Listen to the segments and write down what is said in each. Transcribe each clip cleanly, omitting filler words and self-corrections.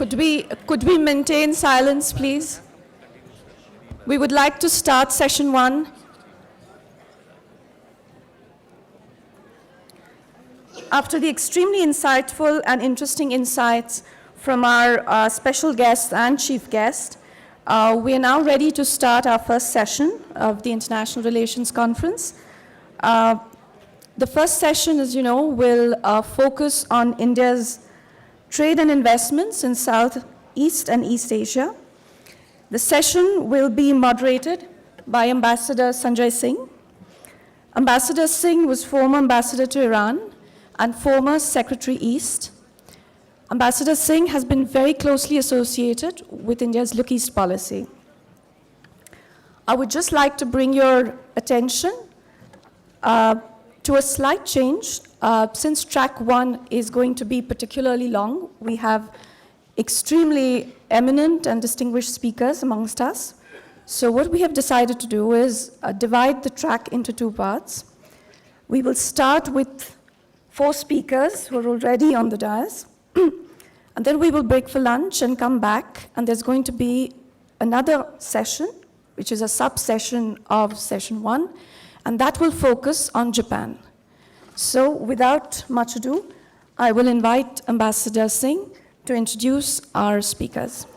Could we maintain silence, please? We would like to start session 1. After the extremely insightful and interesting insights from our special guest and chief guest, we are now ready to start our first session of the International Relations Conference. The first session, as you know, will focus on India's trade and investments in Southeast and East Asia. The session will be moderated by Ambassador Sanjay Singh. Ambassador Singh was former ambassador to Iran and former Secretary East. Ambassador Singh has been very closely associated with India's Look East policy. I would just like to bring your attention to a slight change. Since track 1 is going to be particularly long, we have extremely eminent and distinguished speakers amongst us. So what we have decided to do is divide the track into 2 parts. We will start with 4 speakers who are already on the dais. And then we will break for lunch and come back, and there's going to be another session, which is a sub-session of session 1, and that will focus on Japan. So without much ado, I will invite Ambassador Singh to introduce our speakers.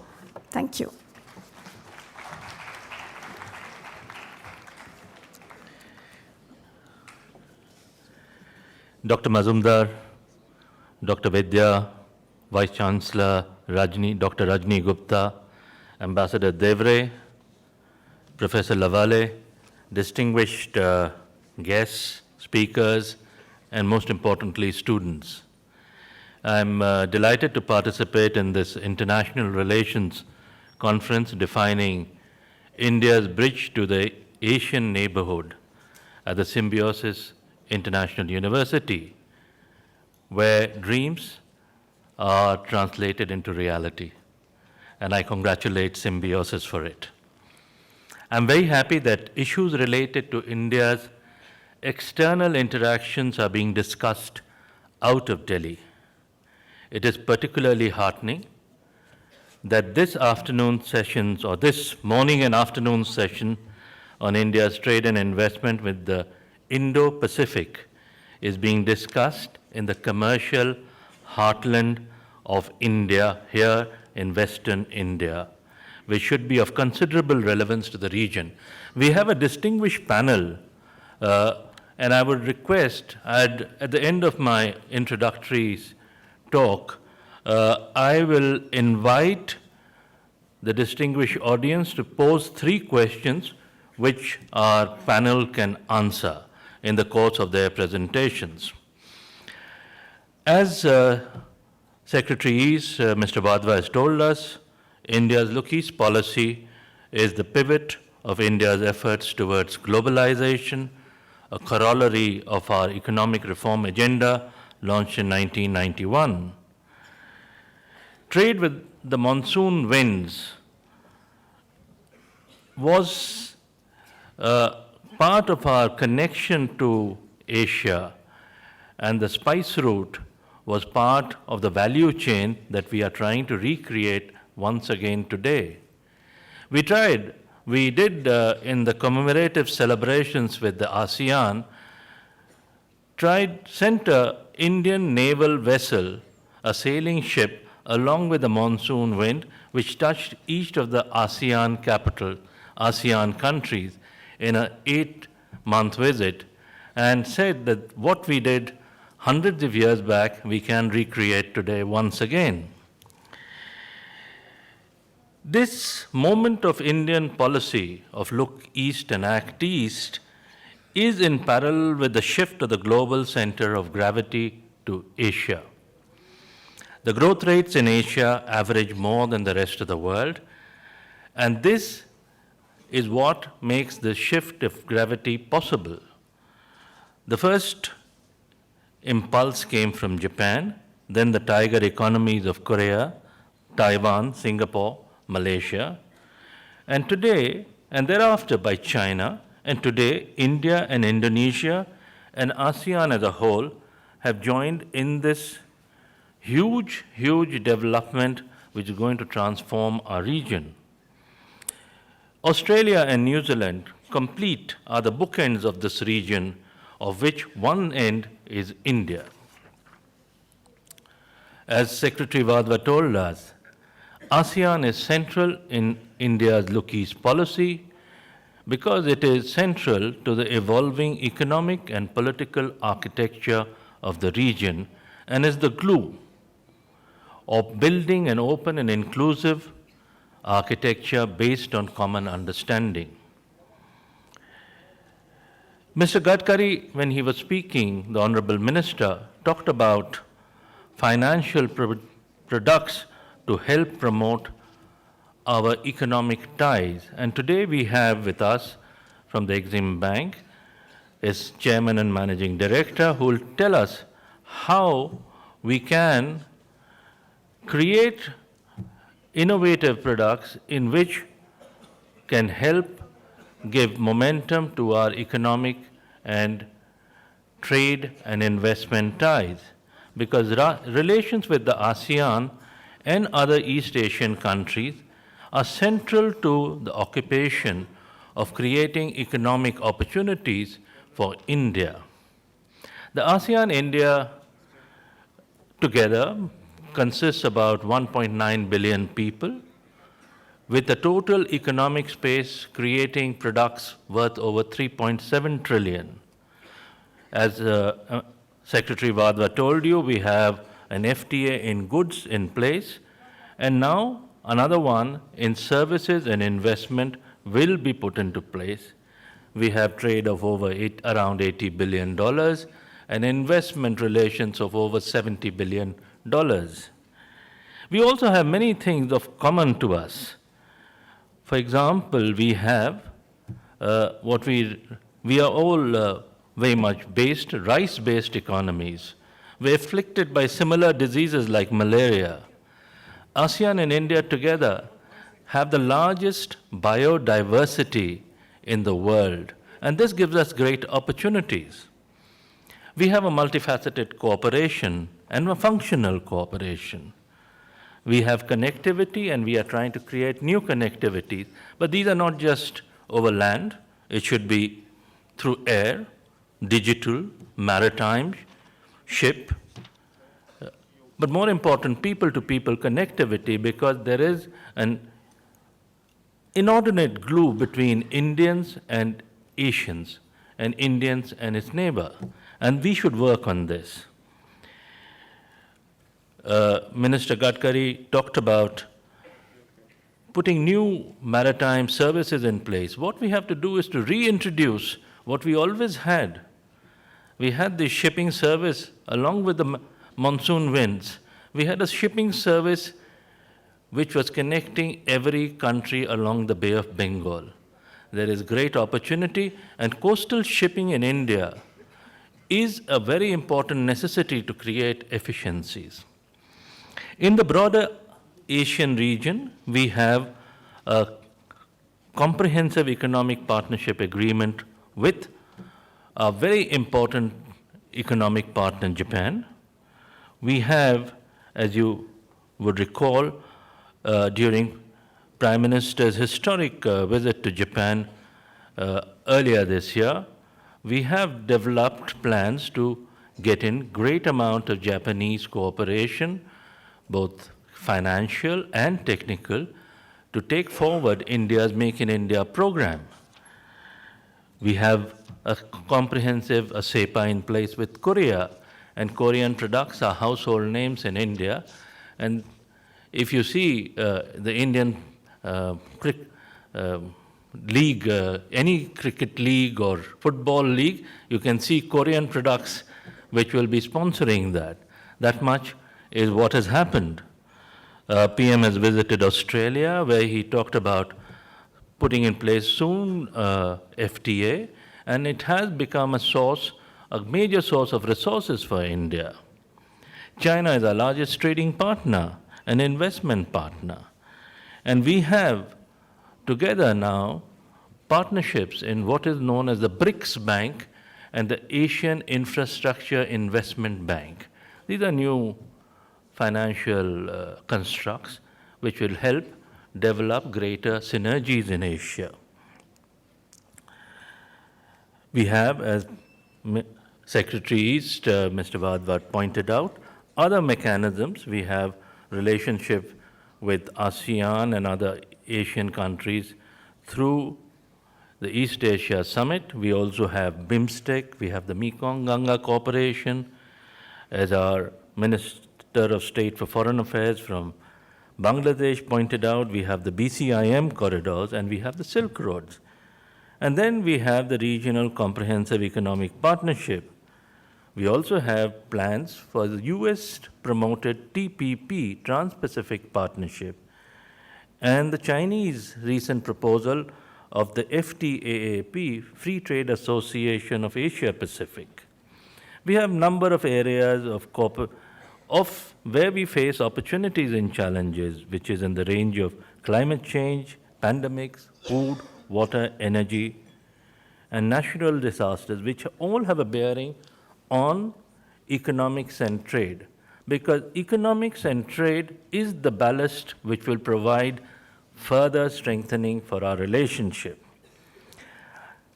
Thank you. Dr. Mazumdar, Dr. Vidya, Vice Chancellor Dr. Rajni Gupta, Ambassador Devre, Professor Lavale, distinguished guests, speakers, and most importantly, students. I'm delighted to participate in this International Relations Conference defining India's bridge to the Asian neighborhood at the Symbiosis International University, where dreams are translated into reality. And I congratulate Symbiosis for it. I'm very happy that issues related to India's external interactions are being discussed out of Delhi. It is particularly heartening that this afternoon sessions, or this morning and afternoon session on India's trade and investment with the Indo-Pacific is being discussed in the commercial heartland of India here in Western India, which should be of considerable relevance to the region. We have a distinguished panel, and I would request, at the end of my introductory talk, I will invite the distinguished audience to pose 3 questions which our panel can answer in the course of their presentations. As Secretary East, Mr. Wadhwa has told us, India's Look East policy is the pivot of India's efforts towards globalization, a corollary of our economic reform agenda launched in 1991. Trade with the monsoon winds was part of our connection to Asia, and the spice route was part of the value chain that we are trying to recreate once again today. We did in the commemorative celebrations with the ASEAN, sent an Indian naval vessel, a sailing ship, along with the monsoon wind, which touched each of the ASEAN countries in an 8-month visit, and said that what we did hundreds of years back, we can recreate today once again. This moment of Indian policy of look east and act east is in parallel with the shift of the global center of gravity to Asia. The growth rates in Asia average more than the rest of the world, and this is what makes the shift of gravity possible. The first impulse came from Japan, then the tiger economies of Korea, Taiwan, Singapore, Malaysia, and today, and thereafter by China, and today India and Indonesia and ASEAN as a whole have joined in this huge development which is going to transform our region. Australia and New Zealand are the bookends of this region, of which one end is India. As Secretary Vadva told us, ASEAN is central in India's Look East policy because it is central to the evolving economic and political architecture of the region and is the glue of building an open and inclusive architecture based on common understanding. Mr. Gadkari, when he was speaking, the Honorable Minister, talked about financial products to help promote our economic ties. And today we have with us from the Exim Bank is Chairman and Managing Director, who will tell us how we can create innovative products in which can help give momentum to our economic and trade and investment ties. Because relations with the ASEAN and other East Asian countries are central to the occupation of creating economic opportunities for India. The ASEAN-India together consists about 1.9 billion people, with a total economic space creating products worth over 3.7 trillion. As Secretary Vadva told you, we have an FTA in goods in place, and now another one in services and investment will be put into place. We have trade of around $80 billion and investment relations of over $70 billion. We also have many things of common to us. For example, we have we are all very much rice-based economies. We're afflicted by similar diseases like malaria. ASEAN and India together have the largest biodiversity in the world, and this gives us great opportunities. We have a multifaceted cooperation and a functional cooperation. We have connectivity, and we are trying to create new connectivities, but these are not just over land. It should be through air, digital, maritime, ship, but more important, people-to-people connectivity, because there is an inordinate glue between Indians and Asians, and Indians and its neighbor, and we should work on this. Minister Gadkari talked about putting new maritime services in place. What we have to do is to reintroduce what we always had. We had the shipping service along with the monsoon winds. We had a shipping service which was connecting every country along the Bay of Bengal. There is great opportunity, and coastal shipping in India is a very important necessity to create efficiencies. In the broader Asian region, we have a comprehensive economic partnership agreement with a very important economic partner, Japan. We have, as you would recall, during Prime Minister's historic visit to Japan earlier this year, we have developed plans to get in great amount of Japanese cooperation, both financial and technical, to take forward India's Make in India program. We have a comprehensive SEPA in place with Korea, and Korean products are household names in India. And if you see the Indian league, any cricket league or football league, you can see Korean products which will be sponsoring that. That much is what has happened. PM has visited Australia, where he talked about putting in place soon FTA, and it has become a major source of resources for India. China is our largest trading partner, an investment partner. And we have together now partnerships in what is known as the BRICS Bank and the Asian Infrastructure Investment Bank. These are new financial constructs which will help develop greater synergies in Asia. We have, as Secretary East, Mr. Vadvat pointed out, other mechanisms. We have relationship with ASEAN and other Asian countries through the East Asia Summit. We also have BIMSTEC, we have the Mekong Ganga Cooperation. As our Minister of State for Foreign Affairs from Bangladesh pointed out, we have the BCIM corridors and we have the Silk Roads. And then we have the Regional Comprehensive Economic Partnership. We also have plans for the US-promoted TPP, Trans-Pacific Partnership, and the Chinese recent proposal of the FTAAP, Free Trade Association of Asia Pacific. We have a number of areas of where we face opportunities and challenges, which is in the range of climate change, pandemics, food, water, energy, and natural disasters, which all have a bearing on economics and trade. Because economics and trade is the ballast which will provide further strengthening for our relationship.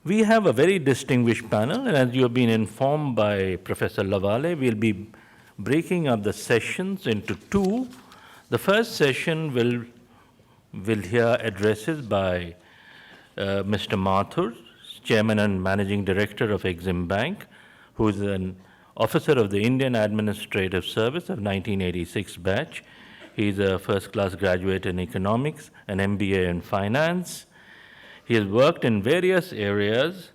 We have a very distinguished panel, and as you have been informed by Professor Lavale, we'll be breaking up the sessions into two. The first session will hear addresses by Mr. Mathur, Chairman and Managing Director of Exim Bank, who is an officer of the Indian Administrative Service of 1986 batch. He is a first-class graduate in economics, an MBA in finance. He has worked in various areas,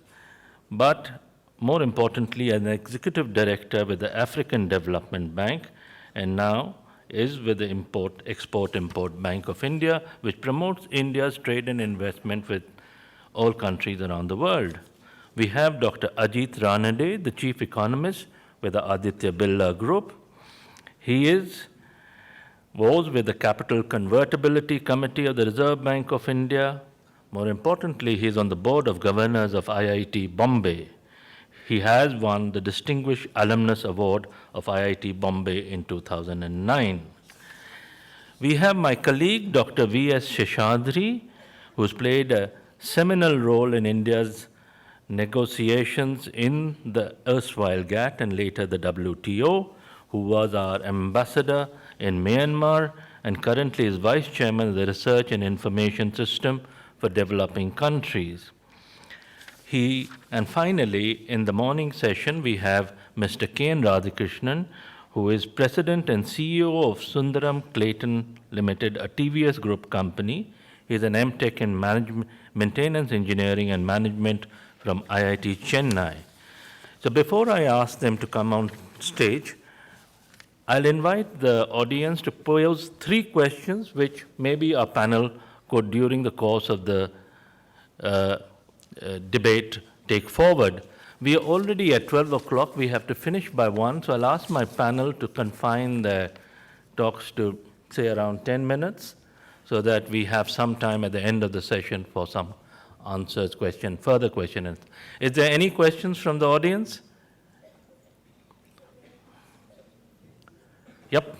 but more importantly, as an executive director with the African Development Bank, and now is with the Export-Import Bank of India, which promotes India's trade and investment with all countries around the world. We have Dr. Ajit Ranade, the Chief Economist with the Aditya Birla Group. He was with the Capital Convertibility Committee of the Reserve Bank of India. More importantly, he is on the board of governors of IIT Bombay. He has won the Distinguished Alumnus Award of IIT Bombay in 2009. We have my colleague, Dr. V.S. Sheshadri, who's played a seminal role in India's negotiations in the erstwhile GATT and later the WTO, who was our ambassador in Myanmar and currently is vice chairman of the Research and Information System for Developing Countries. And finally, in the morning session, we have Mr. K.N. Radhakrishnan, who is president and CEO of Sundaram Clayton Limited, a TVS Group company. He is an MTech in Maintenance Engineering and Management from IIT Chennai. So before I ask them to come on stage, I'll invite the audience to pose 3 questions, which maybe our panel could, during the course of the debate, take forward. We are already at 12 o'clock. We have to finish by 1, so I'll ask my panel to confine their talks to, say, around 10 minutes, so that we have some time at the end of the session for some answers, further questions. Is there any questions from the audience? Yep.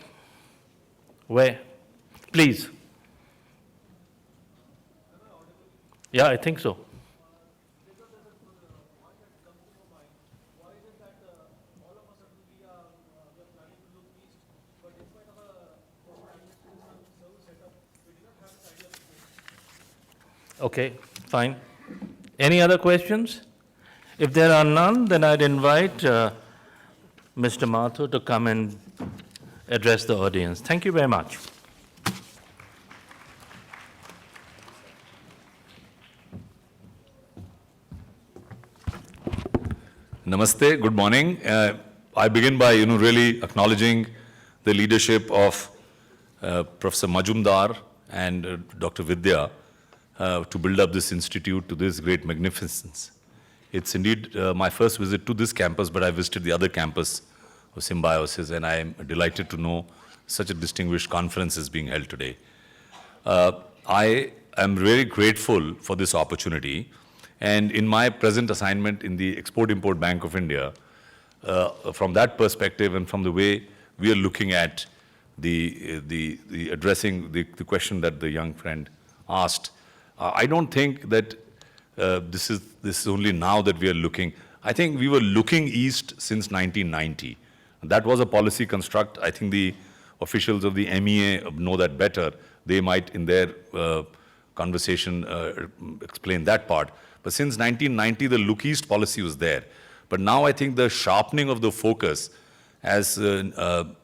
Where? Please. Yeah, I think so. Okay, fine. Any other questions? If there are none, then I'd invite Mr. Mathur to come and address the audience. Thank you very much. Namaste, good morning. I begin by really acknowledging the leadership of Professor Majumdar and Dr. Vidya to build up this institute to this great magnificence. It's indeed my first visit to this campus, but I visited the other campus of Symbiosis, and I am delighted to know such a distinguished conference is being held today. I am very grateful for this opportunity, and in my present assignment in the Export-Import Bank of India, from that perspective and from the way we are looking at the addressing the question that the young friend asked, I don't think that this is only now that we are looking. I think we were looking east since 1990. That was a policy construct. I think the officials of the MEA know that better. They might, in their conversation, explain that part. But since 1990, the look east policy was there. But now I think the sharpening of the focus, as the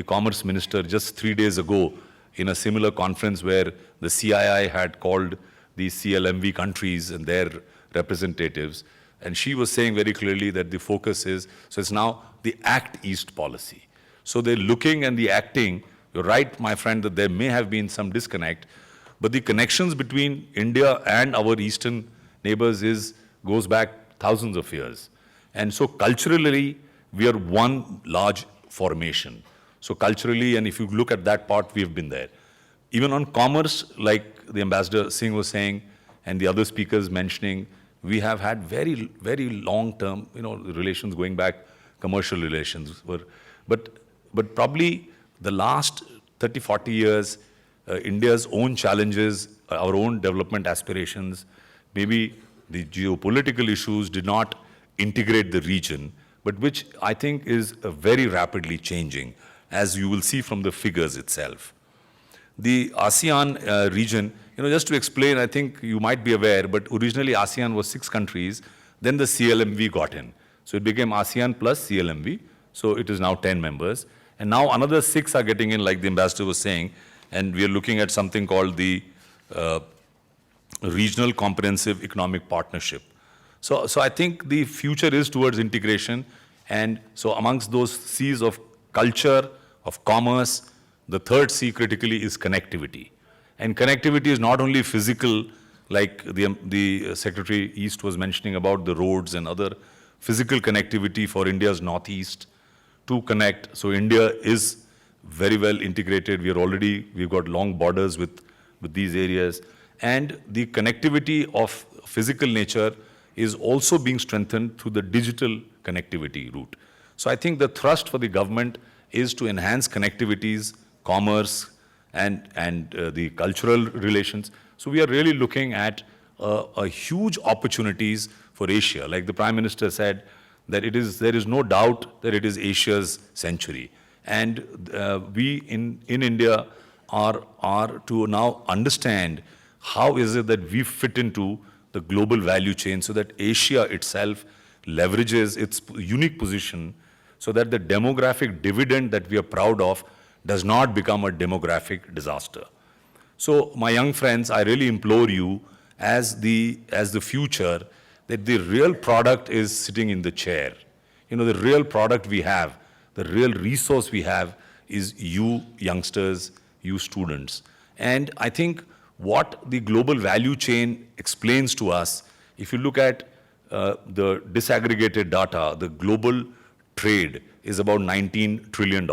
Commerce Minister just 3 days ago in a similar conference where the CII had called the CLMV countries and their representatives, and she was saying very clearly that the focus is, so it's now the Act East policy. So they're looking and the acting, you're right, my friend, that there may have been some disconnect, but the connections between India and our eastern neighbors goes back thousands of years. And so culturally, we are one large formation. So culturally, and if you look at that part, we have been there. Even on commerce, like the Ambassador Singh was saying, and the other speakers mentioning, we have had very, very long-term, relations going back, commercial relations. But probably the last 30, 40 years, India's own challenges, our own development aspirations, maybe the geopolitical issues did not integrate the region, but which I think is very rapidly changing, as you will see from the figures itself. The ASEAN region, just to explain, I think you might be aware, but originally ASEAN was 6 countries, then the CLMV got in. So it became ASEAN plus CLMV, so it is now 10 members. And now another 6 are getting in, like the ambassador was saying, and we are looking at something called the Regional Comprehensive Economic Partnership. So I think the future is towards integration, and so amongst those C's of culture, of commerce, the third C critically is connectivity. And connectivity is not only physical, like the Secretary East was mentioning about the roads and other physical connectivity for India's northeast to connect. So India is very well integrated. We've got long borders with these areas. And the connectivity of physical nature is also being strengthened through the digital connectivity route. So I think the thrust for the government is to enhance connectivities, commerce, and the cultural relations. So we are really looking at a huge opportunities for Asia. Like the Prime Minister said, that there is no doubt that it is Asia's century. And we in India are to now understand how is it that we fit into the global value chain so that Asia itself leverages its unique position so that the demographic dividend that we are proud of does not become a demographic disaster. So my young friends, I really implore you as the future that the real product is sitting in the chair. The real product we have, the real resource we have is you youngsters, you students. And I think what the global value chain explains to us, if you look at the disaggregated data, the global trade is about $19 trillion.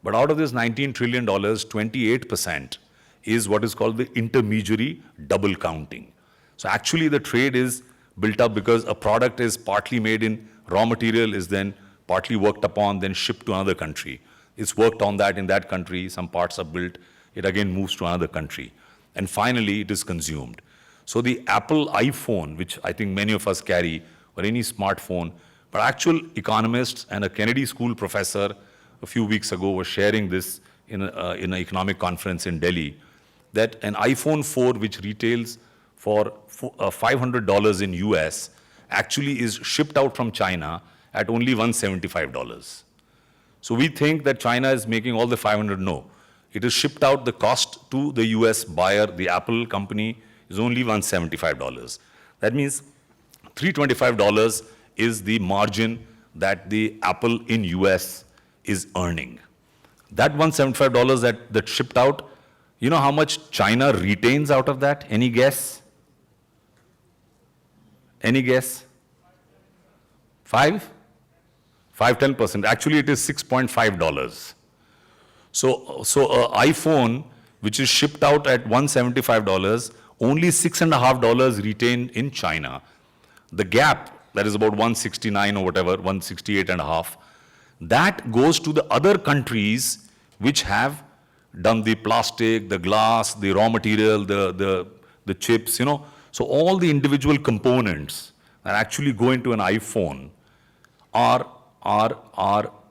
But out of this $19 trillion, 28% is what is called the intermediary double counting. So actually the trade is built up because a product is partly made in raw material, is then partly worked upon, then shipped to another country. It's worked on that in that country, some parts are built, it again moves to another country. And finally, it is consumed. So the Apple iPhone, which I think many of us carry, or any smartphone, but actual economists and a Kennedy School professor a few weeks ago was sharing this in an economic conference in Delhi, that an iPhone 4, which retails for $500 in US, actually is shipped out from China at only $175. So we think that China is making all the 500. No. It is shipped out, the cost to the US buyer, the Apple company, is only $175. That means $325 is the margin that the Apple in US is earning. That $175 that shipped out, you know how much China retains out of that? Any guess? Any guess? 10%. Actually, it is $6.5. So an iPhone, which is shipped out at $175, only $6.50 retained in China. The gap, that is about 169 or whatever, 168.5, that goes to the other countries which have done the plastic, the glass, the raw material, the chips, you know. So all the individual components that actually go into an iPhone are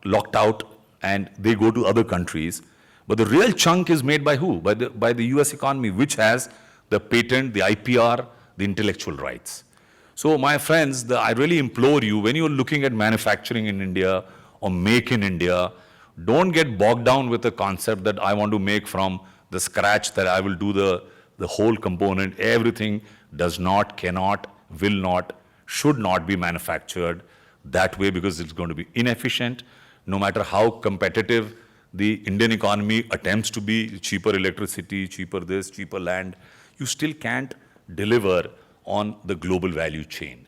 locked out and they go to other countries. But the real chunk is made by who? By the US economy, which has the patent, the IPR, the intellectual rights. So my friends, I really implore you, when you're looking at manufacturing in India or make in India, don't get bogged down with the concept that I want to make from the scratch, that I will do the whole component. Everything does not, cannot, will not, should not be manufactured that way, because it's going to be inefficient. No matter how competitive the Indian economy attempts to be, cheaper electricity, cheaper this, cheaper land, you still can't deliver on the global value chain.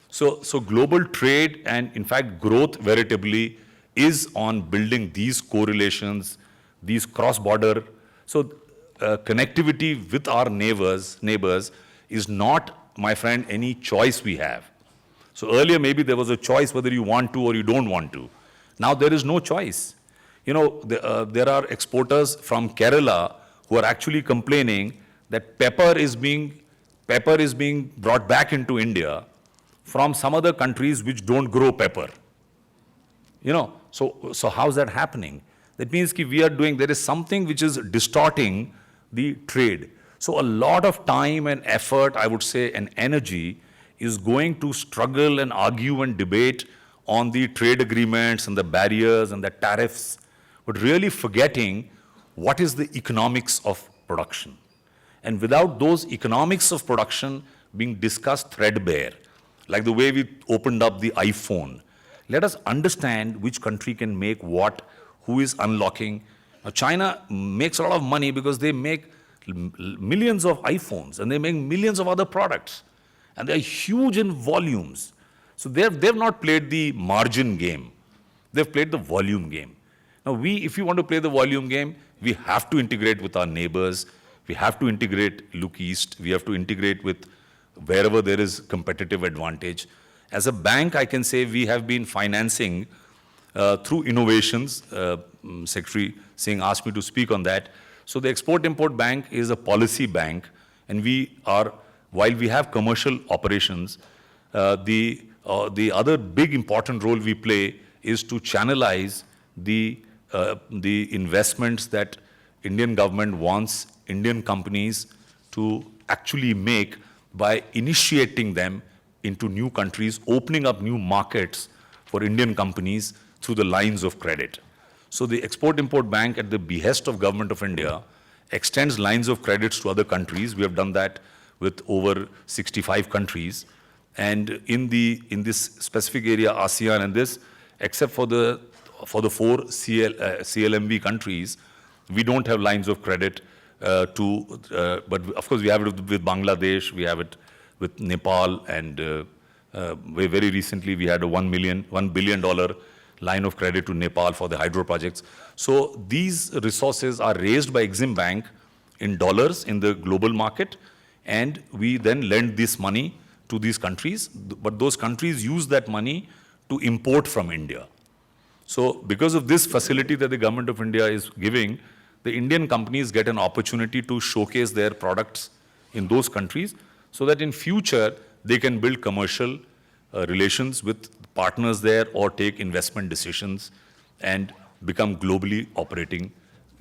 So global trade and in fact growth veritably is on building these correlations, these cross-border. So connectivity with our neighbors is not, my friend, any choice we have. So earlier maybe there was a choice whether you want to or you don't want to. Now there is no choice. You know, there are exporters from Kerala who are actually complaining that pepper is being brought back into India from some other countries which don't grow pepper. You know, so how's that happening? That means there is something which is distorting the trade. So a lot of time and effort, I would say, and energy is going to struggle and argue and debate on the trade agreements and the barriers and the tariffs, but really forgetting what is the economics of production. And without those economics of production being discussed threadbare, like the way we opened up the iPhone, let us understand which country can make what, who is unlocking. Now, China makes a lot of money because they make millions of iPhones and they make millions of other products. And they're huge in volumes. So they've not played the margin game. They've played the volume game. Now if you want to play the volume game, we have to integrate with our neighbors. We have to integrate, look east. We have to integrate with wherever there is competitive advantage. As a bank, I can say we have been financing through innovations. Secretary Singh asked me to speak on that. So the Export-Import Bank is a policy bank, and while we have commercial operations, the other big important role we play is to channelize the investments that Indian government wants Indian companies to actually make by initiating them into new countries, opening up new markets for Indian companies through the lines of credit. So the Export-Import Bank, at the behest of Government of India, extends lines of credits to other countries. We have done that with over 65 countries. And in this specific area, ASEAN and this, except for the 4 CLMV countries, we don't have lines of credit but of course we have it with Bangladesh, we have it with Nepal, and very recently we had a $1 billion line of credit to Nepal for the hydro projects. So these resources are raised by Exim Bank in dollars in the global market, and we then lend this money to these countries, but those countries use that money to import from India. So because of this facility that the Government of India is giving, the Indian companies get an opportunity to showcase their products in those countries so that in future they can build commercial relations with partners there or take investment decisions and become globally operating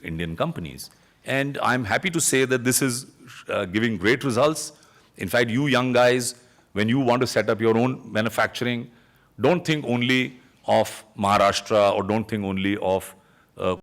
Indian companies. And I'm happy to say that this is giving great results. In fact, you young guys, when you want to set up your own manufacturing, don't think only of Maharashtra or don't think only of